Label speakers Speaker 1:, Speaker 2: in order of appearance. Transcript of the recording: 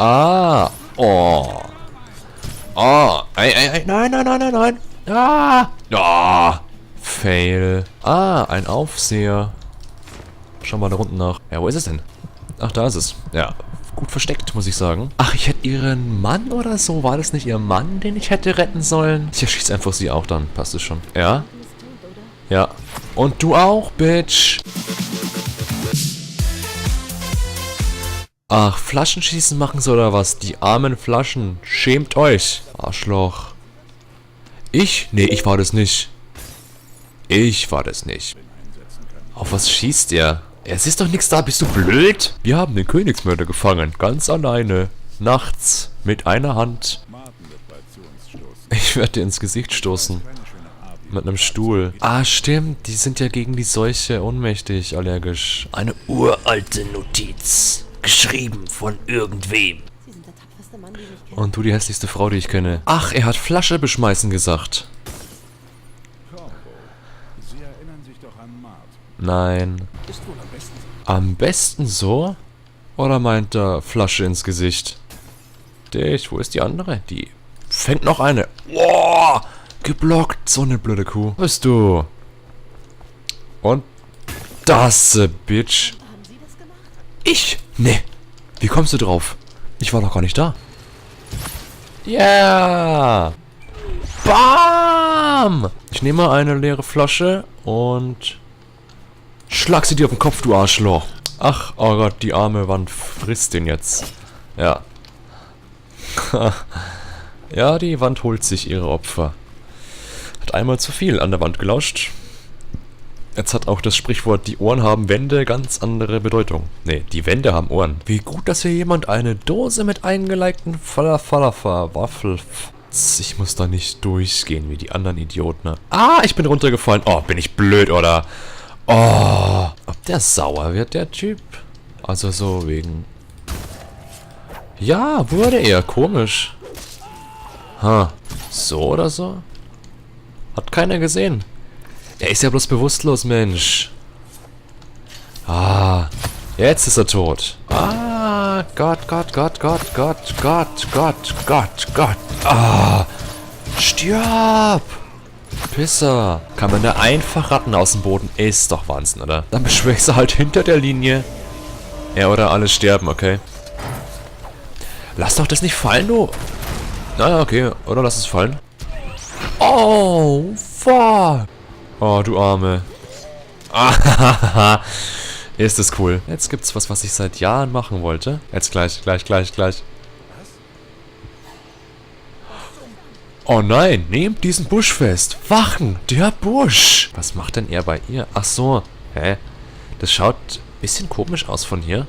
Speaker 1: Ah. Oh. Oh. Ey. Nein. Ah. Oh. Fail. Ah, ein Aufseher. Schau mal da unten nach. Ja, wo ist es denn? Ach, da ist es. Ja, gut versteckt, muss ich sagen. Ach, ich hätte ihren Mann oder so. War das nicht ihr Mann, den ich hätte retten sollen? Ich erschieße einfach sie auch dann. Passt es schon. Ja? Ja. Und du auch, Bitch. Ach, Flaschenschießen machen sie oder was? Die armen Flaschen. Schämt euch. Arschloch. Ich? Nee, ich war das nicht. Auf was schießt ihr? Es ist doch nichts da, bist du blöd? Wir haben den Königsmörder gefangen, ganz alleine. Nachts, mit einer Hand. Ich werde dir ins Gesicht stoßen. Mit einem Stuhl. Ah, stimmt, die sind ja gegen die Seuche ohnmächtig, allergisch. Eine uralte Notiz. Geschrieben von irgendwem. Und du die hässlichste Frau, die ich kenne. Ach, er hat Flasche beschmeißen gesagt. Nein. Am besten so? Oder meint er Flasche ins Gesicht? Dich, wo ist die andere? Die fängt noch eine. Boah, geblockt. So eine blöde Kuh. Wo bist du? Und das, Bitch. Ich? Nee. Wie kommst du drauf? Ich war doch gar nicht da. Yeah. Bam! Ich nehme eine leere Flasche und schlag sie dir auf den Kopf, du Arschloch. Ach, oh Gott, die arme Wand frisst den jetzt. Ja. Ja, die Wand holt sich ihre Opfer. Hat einmal zu viel an der Wand gelauscht. Jetzt hat auch das Sprichwort, die Ohren haben Wände, ganz andere Bedeutung. Nee, die Wände haben Ohren. Wie gut, dass hier jemand eine Dose mit eingelegten Waffel... Ich muss da nicht durchgehen wie die anderen Idioten. Ah, ich bin runtergefallen. Oh, bin ich blöd, oder? Oh, ob der sauer wird, der Typ? Also so wegen... Ja, wurde er. Komisch. Ha, so oder so? Hat keiner gesehen. Er ist ja bloß bewusstlos, Mensch. Ah, jetzt ist er tot. Ah, Gott. Ah, stirb! Pisser. Kann man da einfach Ratten aus dem Boden? Ist doch Wahnsinn, oder? Dann beschwöre ich sie halt hinter der Linie. Ja, oder alle sterben, okay? Lass doch das nicht fallen, du. Naja, okay. Oder lass es fallen. Oh, fuck. Oh, du Arme. Ah, ist das cool. Jetzt gibt's was ich seit Jahren machen wollte. Jetzt gleich. Oh nein, nehmt diesen Busch fest. Wachen, der Busch. Was macht denn er bei ihr? Ach so. Hä? Das schaut ein bisschen komisch aus von hier.